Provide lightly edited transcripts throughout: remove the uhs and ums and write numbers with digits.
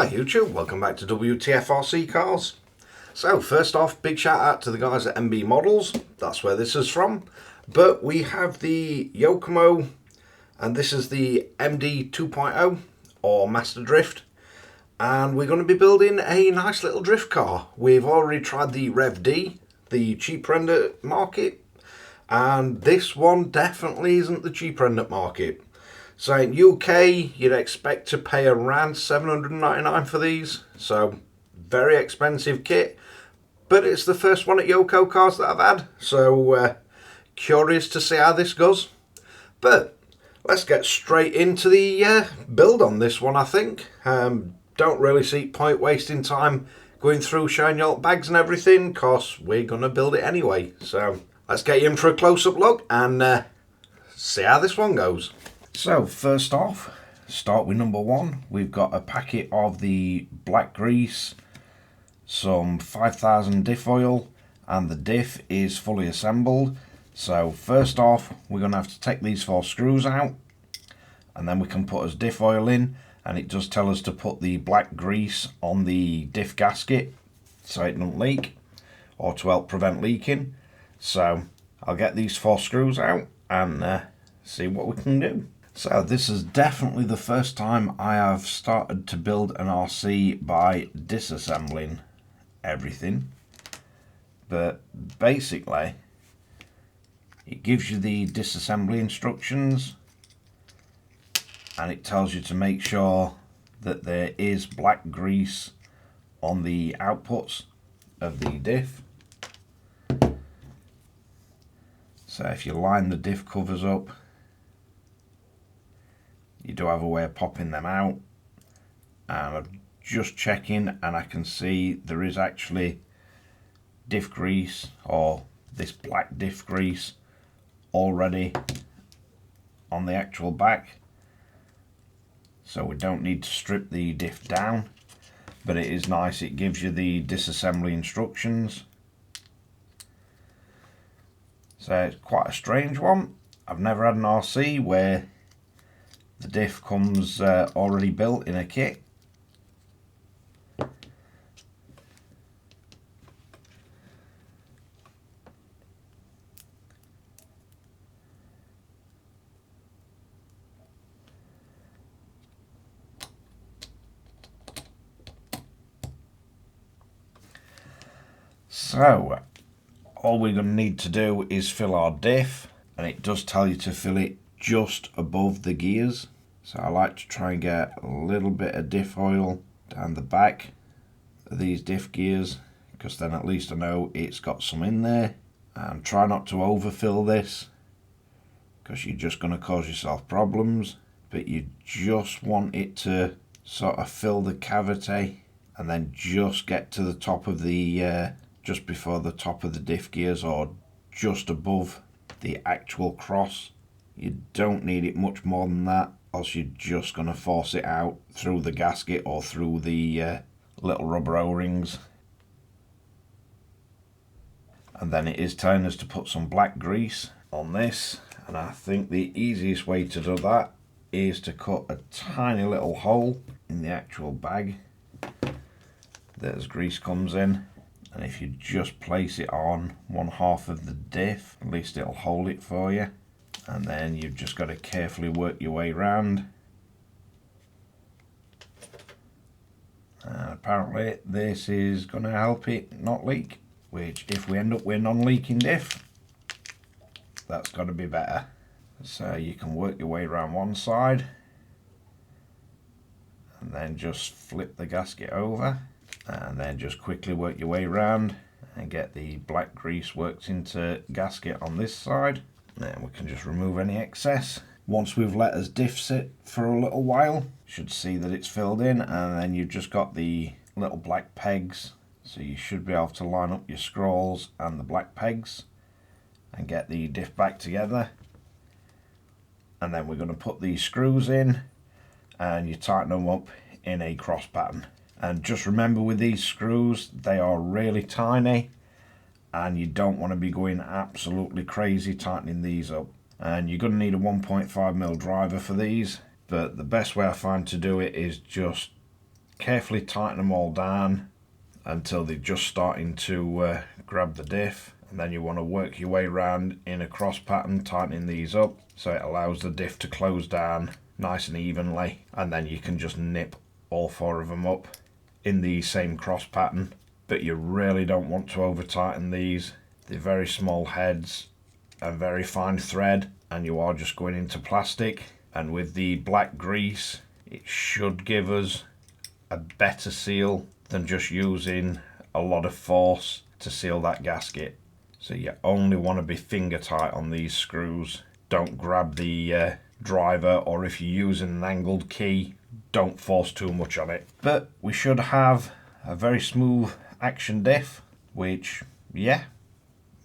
Hi YouTube, welcome back to Wtf Rc Cars. So first off, big shout out to the guys at MB Models, that's where this is from. But we have the Yokomo, and this is the MD 2.0 or Master Drift. And we're going to be building a nice little drift car. We've already tried the Rev D, the cheaper end at market. And this one definitely isn't the cheaper end at market. So in UK, you'd expect to pay around $799 for these. So very expensive kit, but it's the first one at Yokomo Cars that I've had. So curious to see how this goes. But let's get straight into the build on this one, I think. Don't really see point wasting time going through showing you all the bags and everything, because we're going to build it anyway. So let's get you in for a close-up look and see how this one goes. So first off, start with number one. We've got a packet of the black grease, some 5000 diff oil, and the diff is fully assembled. So first off, we're going to have to take these 4 screws out, and then we can put as diff oil in, and it does tell us to put the black grease on the diff gasket so it doesn't leak, or to help prevent leaking. So I'll get these 4 screws out and see what we can do. So this is definitely the first time I have started to build an RC by disassembling everything. But basically, it gives you the disassembly instructions, and it tells you to make sure that there is black grease on the outputs of the diff. So if you line the diff covers up, you do have a way of popping them out, and I'm just checking and I can see there is actually diff grease, or this black diff grease, already on the actual back, so we don't need to strip the diff down. But it is nice, it gives you the disassembly instructions. So it's quite a strange one. I've never had an RC where the diff comes already built in a kit. So all we're going to need to do is fill our diff, and it does tell you to fill it just above the gears. So I like to try and get a little bit of diff oil down the back of these diff gears, because then at least I know it's got some in there. And try not to overfill this, because you're just going to cause yourself problems. But you just want it to sort of fill the cavity and then just get to the top of the just before the top of the diff gears, or just above the actual cross. You don't need it much more than that, else you're just going to force it out through the gasket or through the little rubber O-rings. And then it is telling us to put some black grease on this, and I think the easiest way to do that is to cut a tiny little hole in the actual bag that as grease comes in. And if you just place it on 1/2 of the diff, at least it'll hold it for you. And then you've just got to carefully work your way around. And apparently this is going to help it not leak, which if we end up with non-leaking diff, that's got to be better. So you can work your way around one side and then just flip the gasket over, and then just quickly work your way around and get the black grease worked into gasket on this side. Then we can just remove any excess. Once we've let us diff sit for a little while, you should see that it's filled in, and then you've just got the little black pegs, so you should be able to line up your scrolls and the black pegs and get the diff back together. And then we're going to put these screws in, and you tighten them up in a cross pattern. And just remember, with these screws, they are really tiny, and you don't want to be going absolutely crazy tightening these up. And you're going to need a 1.5mm driver for these, but the best way I find to do it is just carefully tighten them all down until they're just starting to grab the diff, and then you want to work your way around in a cross pattern, tightening these up so it allows the diff to close down nice and evenly, and then you can just nip all 4 of them up in the same cross pattern. But you really don't want to over tighten these. They're very small heads and very fine thread, and you are just going into plastic, and with the black grease it should give us a better seal than just using a lot of force to seal that gasket. So you only want to be finger tight on these screws. Don't grab the driver, or if you're using an angled key, don't force too much on it. But we should have a very smooth action diff, which, yeah,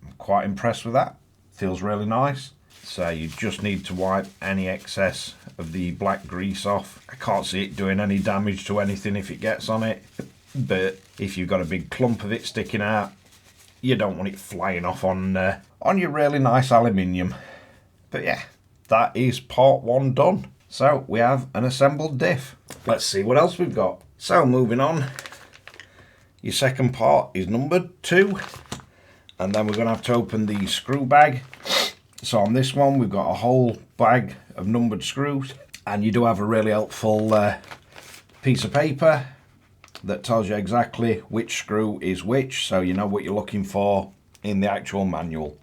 I'm quite impressed with that. Feels really nice. So you just need to wipe any excess of the black grease off. I can't see it doing any damage to anything if it gets on it, but if you've got a big clump of it sticking out, you don't want it flying off on your really nice aluminium. But yeah, that is part 1 done. So we have an assembled diff. Let's see what else we've got. So moving on, your second part is numbered 2, and then we're going to have to open the screw bag. So on this one we've got a whole bag of numbered screws, and you do have a really helpful piece of paper that tells you exactly which screw is which, so you know what you're looking for in the actual manual.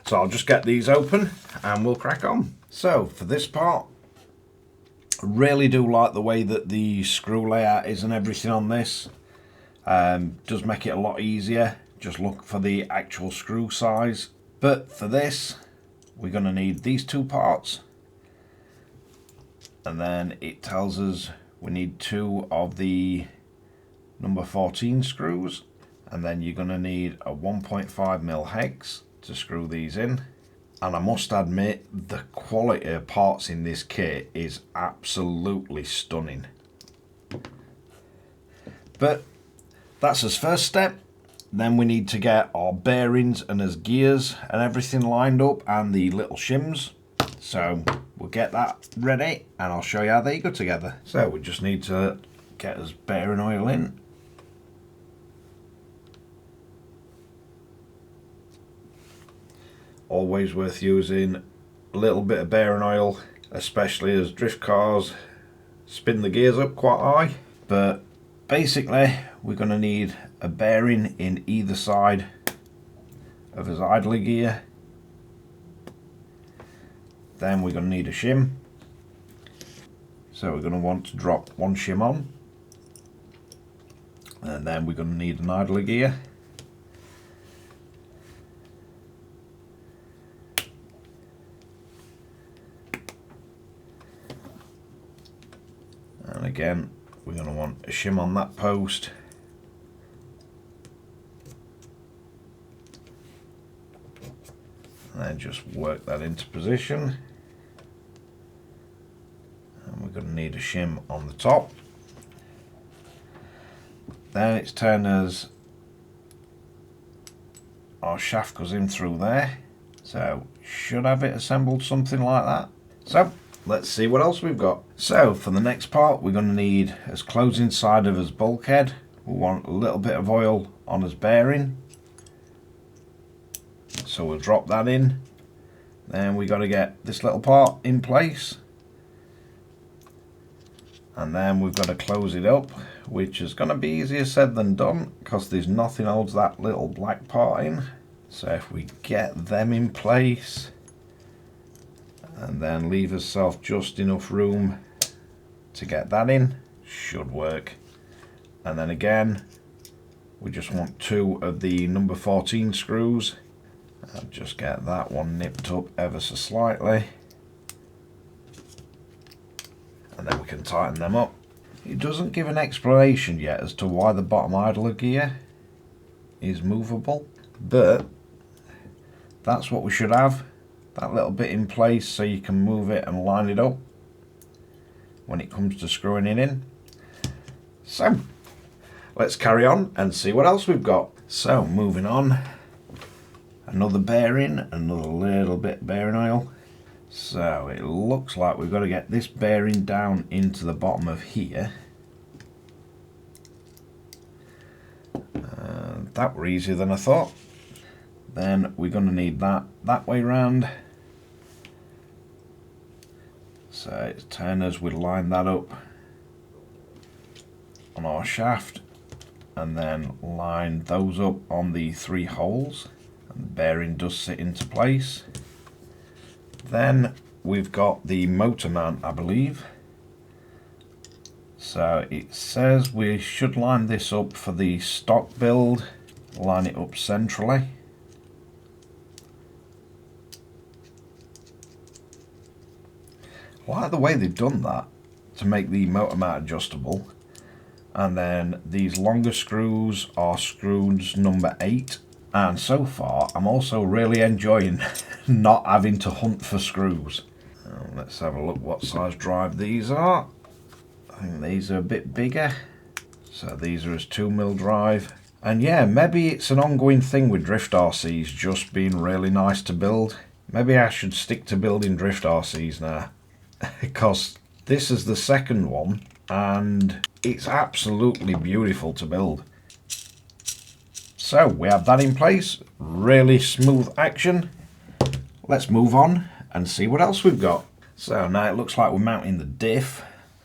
So I'll just get these open and we'll crack on. So for this part, I really do like the way that the screw layout is and everything on this. Does make it a lot easier. Just look for the actual screw size. But for this, we're going to need these 2 parts, and then it tells us we need 2 of the number 14 screws, and then you're going to need a 1.5mm hex to screw these in. And I must admit, the quality of parts in this kit is absolutely stunning. But that's his first step. Then we need to get our bearings and his gears and everything lined up, and the little shims. So we'll get that ready and I'll show you how they go together. So we just need to get his bearing oil in. Always worth using a little bit of bearing oil, especially as drift cars spin the gears up quite high. But basically we're going to need a bearing in either side of his idler gear. Then we're going to need a shim. So we're going to want to drop 1 shim on, and then we're going to need an idler gear. And again, we're going to want a shim on that post. And then just work that into position. And we're going to need a shim on the top. Then it's turn as our shaft goes in through there. So should have it assembled something like that. So let's see what else we've got. So for the next part, we're going to need as closing side of his bulkhead. We want a little bit of oil on his bearing. So we'll drop that in. Then we got to get this little part in place, and then we've got to close it up, which is going to be easier said than done because there's nothing holds that little black part in. So if we get them in place and then leave ourselves just enough room to get that in, should work. And then again, we just want 2 of the number 14 screws. I'll just get that one nipped up ever so slightly, and then we can tighten them up. It doesn't give an explanation yet as to why the bottom idler gear is movable, but that's what we should have, that little bit in place so you can move it and line it up when it comes to screwing it in. So let's carry on and see what else we've got. So moving on, another bearing, another little bit of bearing oil. So it looks like we've got to get this bearing down into the bottom of here. that were easier than I thought. Then we're going to need that way round. So it's turners, we line that up on our shaft and then line those up on the 3 holes, and the bearing does sit into place. Then we've got the motor mount, I believe. So it says we should line this up for the stock build, line it up centrally. I like the way they've done that to make the motor mount adjustable. And then these longer screws are screws number 8. And so far I'm also really enjoying not having to hunt for screws. Let's have a look what size drive these are. I think these are a bit bigger. So these are as 2mm drive. And yeah, maybe it's an ongoing thing with drift RCs just being really nice to build. Maybe I should stick to building drift RCs now. Because this is the second one and it's absolutely beautiful to build. So we have that in place, really smooth action. Let's move on and see what else we've got. So now it looks like we're mounting the diff,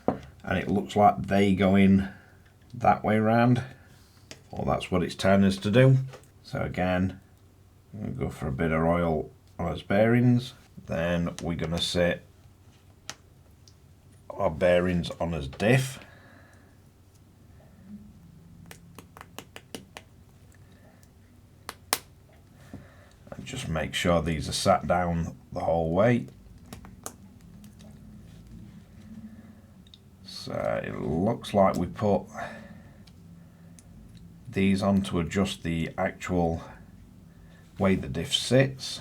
and it looks like they go in that way round, or that's what it's telling us to do. So again, we'll go for a bit of oil on his bearings, then we're going to set our bearings on his diff. And just make sure these are sat down the whole way. So it looks like we put these on to adjust the actual way the diff sits.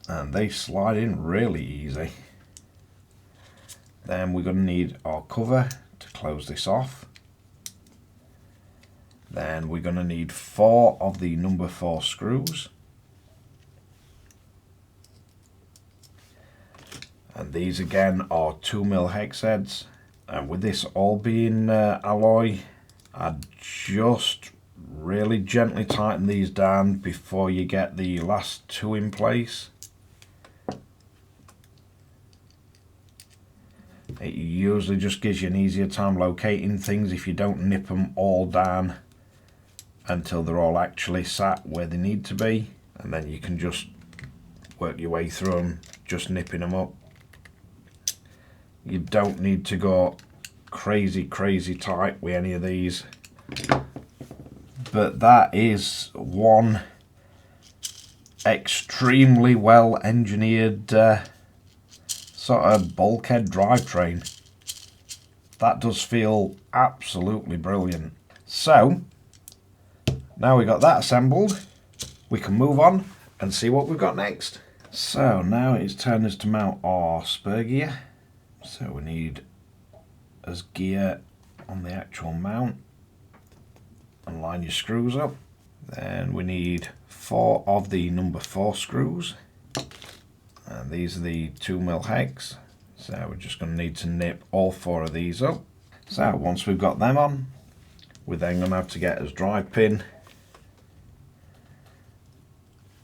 And they slide in really easy. Then we're going to need our cover to close this off. Then we're going to need 4 of the number 4 screws. And these again are 2mm hex heads. And with this all being alloy, I'd just really gently tighten these down before you get the last 2 in place. It usually just gives you an easier time locating things if you don't nip them all down until they're all actually sat where they need to be, and then you can just work your way through them, just nipping them up. You don't need to go crazy tight with any of these, but that is one extremely well engineered sort of bulkhead drivetrain. That does feel absolutely brilliant. So now we got that assembled, we can move on and see what we've got next. So now it's time us to mount our spur gear. So we need as gear on the actual mount, and line your screws up. Then we need 4 of the number 4 screws, and these are the 2mm hex. So we're just going to need to nip all 4 of these up. So once we've got them on, we're then going to have to get his drive pin,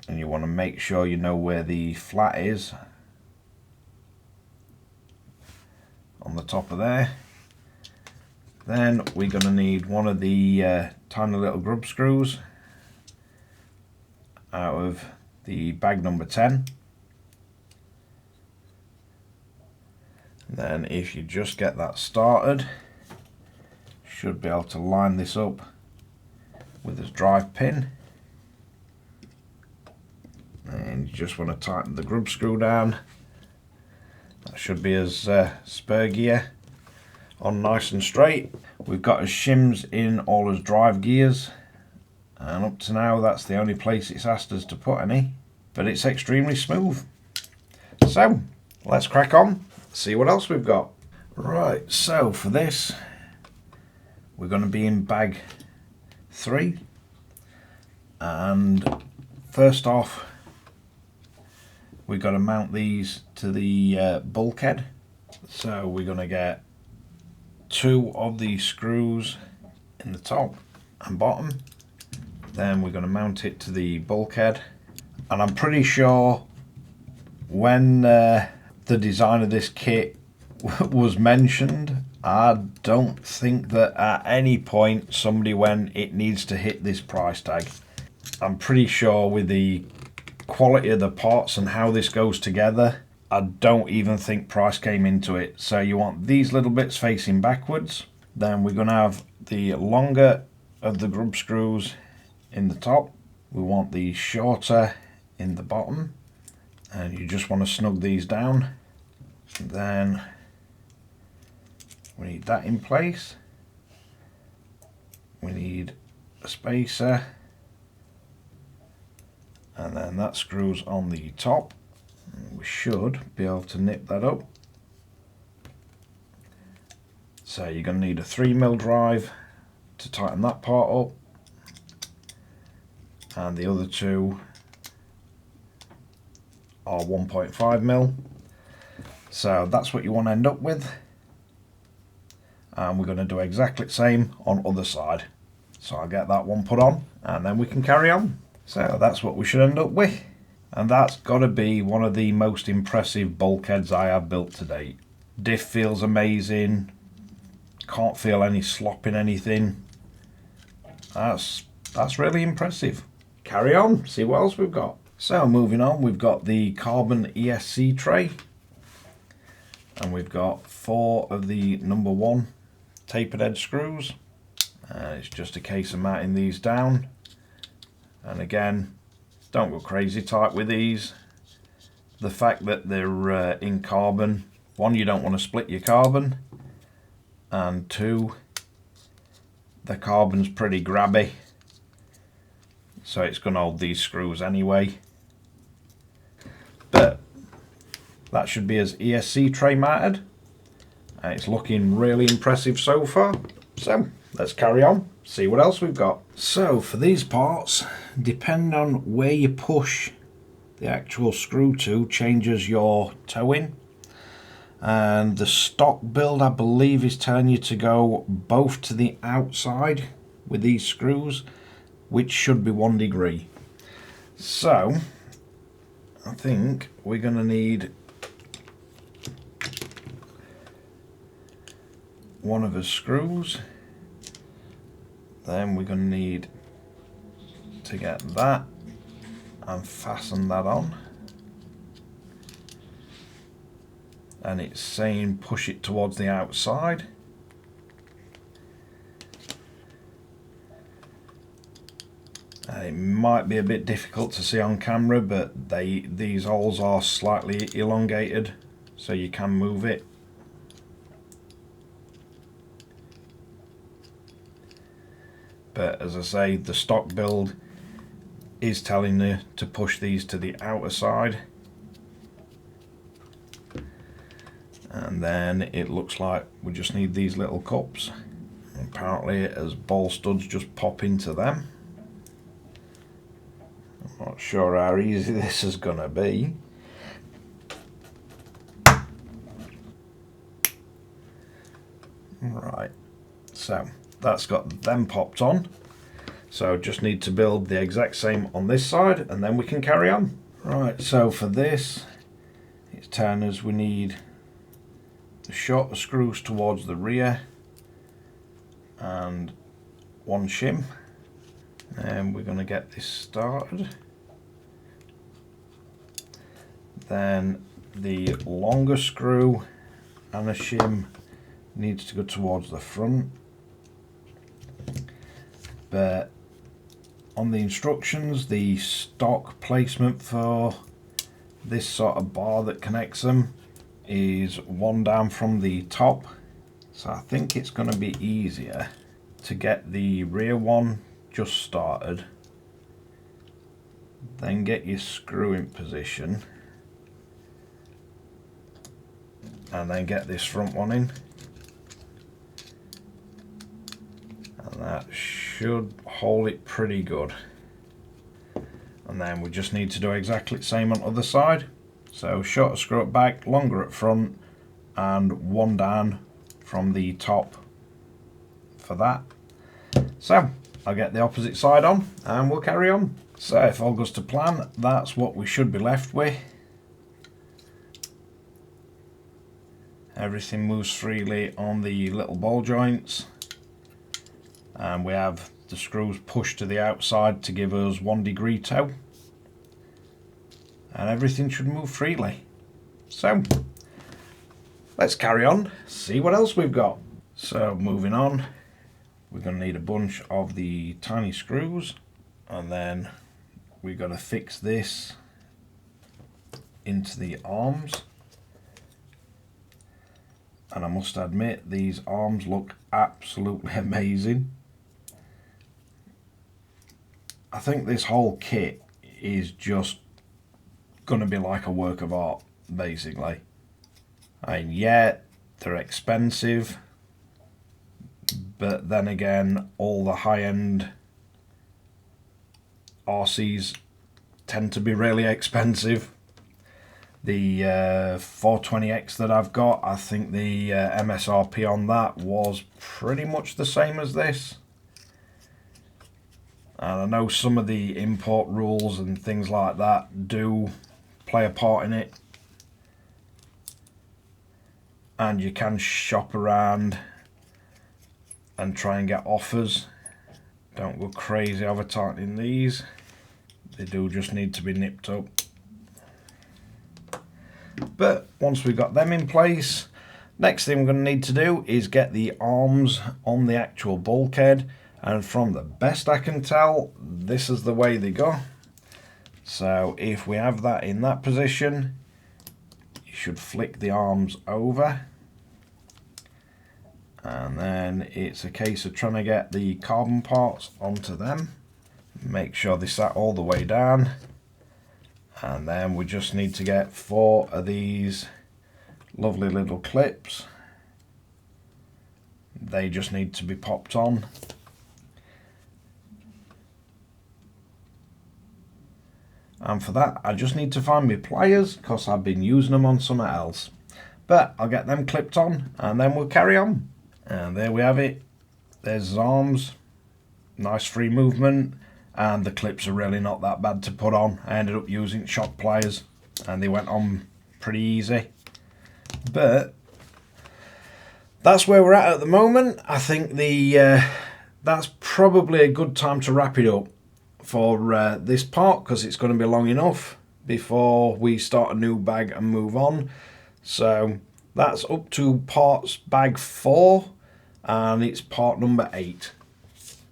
and you want to make sure you know where the flat is on the top of there. Then we're going to need one of the tiny little grub screws out of the bag number 10. Then if you just get that started, should be able to line this up with this drive pin, and you just want to tighten the grub screw down. That should be his spur gear on nice and straight. We've got his shims in all his drive gears, and up to now that's the only place it's asked us to put any, but it's extremely smooth. So let's crack on, see what else we've got. Right, so for this we're going to be in bag 3, and first off we've got to mount these to the bulkhead. So we're going to get 2 of the screws in the top and bottom. Then we're going to mount it to the bulkhead, and I'm pretty sure when the design of this kit was mentioned, I don't think that at any point somebody went, it needs to hit this price tag. I'm pretty sure with the quality of the parts and how this goes together, I don't even think price came into it. So you want these little bits facing backwards. Then we're going to have the longer of the grub screws in the top. We want the shorter in the bottom. And you just want to snug these down. And then we need that in place. We need a spacer. And then that screws on the top. And we should be able to nip that up. So you're going to need a 3mm drive to tighten that part up. And the other 2 are 1.5mm. So that's what you want to end up with. And we're going to do exactly the same on other side. So I'll get that one put on and then we can carry on. So that's what we should end up with. And that's got to be one of the most impressive bulkheads I have built to date. Diff feels amazing. Can't feel any slop in anything. That's really impressive. Carry on, see what else we've got. So moving on, we've got the carbon ESC tray. And we've got 4 of the number 1 tapered edge screws. It's just a case of mounting these down. And again, don't go crazy tight with these. The fact that they're in carbon, 1, you don't want to split your carbon, and 2, the carbon's pretty grabby, so it's going to hold these screws anyway. But that should be as ESC tray mounted, and it's looking really impressive so far. So let's carry on, see what else we've got. So for these parts, depending on where you push the actual screw to, changes your towing. And the stock build, I believe, is telling you to go both to the outside with these screws, which should be 1 degree. So I think we're going to need 1 of the screws. Then we're going to need to get that and fasten that on. And it's saying push it towards the outside. It might be a bit difficult to see on camera, but these holes are slightly elongated, so you can move it. But as I say, the stock build is telling you to push these to the outer side. And then it looks like we just need these little cups. Apparently as ball studs just pop into them. I'm not sure how easy this is going to be. Right, so that's got them popped on. So just need to build the exact same on this side and then we can carry on. Right, so for this, it's telling us we need the shorter screws towards the rear and 1 shim, and we're going to get this started. Then the longer screw and a shim needs to go towards the front, but on the instructions, the stock placement for this sort of bar that connects them is 1 down from the top, so I think it's going to be easier to get the rear one just started, then get your screw in position, and then get this front one in, and that should hold it pretty good. And then we just need to do exactly the same on the other side. So shorter screw at back, longer at front, and 1 down from the top for that. So I'll get the opposite side on and we'll carry on. So if all goes to plan, that's what we should be left with. Everything moves freely on the little ball joints, and we have the screws pushed to the outside to give us 1 degree toe, and everything should move freely. So let's carry on, see what else we've got. So moving on, we're going to need a bunch of the tiny screws, and then we've got to fix this into the arms. And I must admit, these arms look absolutely amazing. I think this whole kit is just going to be like a work of art, basically. And yeah, they're expensive, but then again, all the high-end RCs tend to be really expensive. The 420X that I've got, I think the MSRP on that was pretty much the same as this. And I know some of the import rules and things like that do play a part in it. And you can shop around and try and get offers. Don't go crazy over tightening these. They do just need to be nipped up. But once we've got them in place, next thing we're going to need to do is get the arms on the actual bulkhead, and from the best I can tell, this is the way they go. So if we have that in that position, you should flick the arms over, and then it's a case of trying to get the carbon parts onto them. Make sure they sat all the way down. And then we just need to get 4 of these lovely little clips. They just need to be popped on. And for that, I just need to find my pliers, because I've been using them on something else. But I'll get them clipped on and then we'll carry on. And there we have it. There's his arms. Nice free movement. And the clips are really not that bad to put on. I ended up using shop pliers and they went on pretty easy. But that's where we're at the moment. I think that's probably a good time to wrap it up for this part, because it's going to be long enough before we start a new bag and move on. So that's up to parts bag 4 and it's part number 8.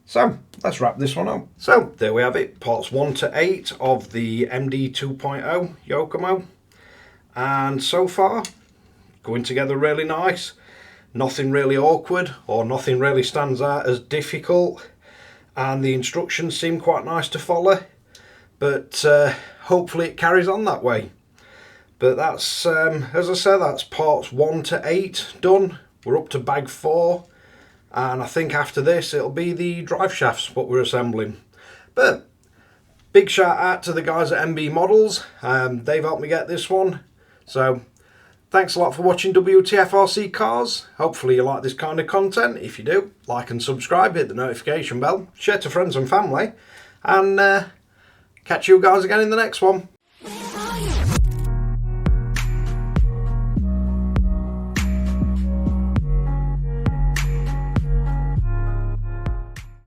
So let's wrap this one up. So there we have it, parts 1 to 8 of the MD 2.0 Yokomo. And so far, going together really nice. Nothing really awkward, or nothing really stands out as difficult. And the instructions seem quite nice to follow. But hopefully it carries on that way. But that's, as I said, that's parts 1 to 8 done. We're up to bag 4. And I think after this it'll be the drive shafts what we're assembling. But big shout out to the guys at MB Models. They've helped me get this one. So thanks a lot for watching Wtf Rc Cars. Hopefully you like this kind of content. If you do, like and subscribe, hit the notification bell, share to friends and family, and catch you guys again in the next one.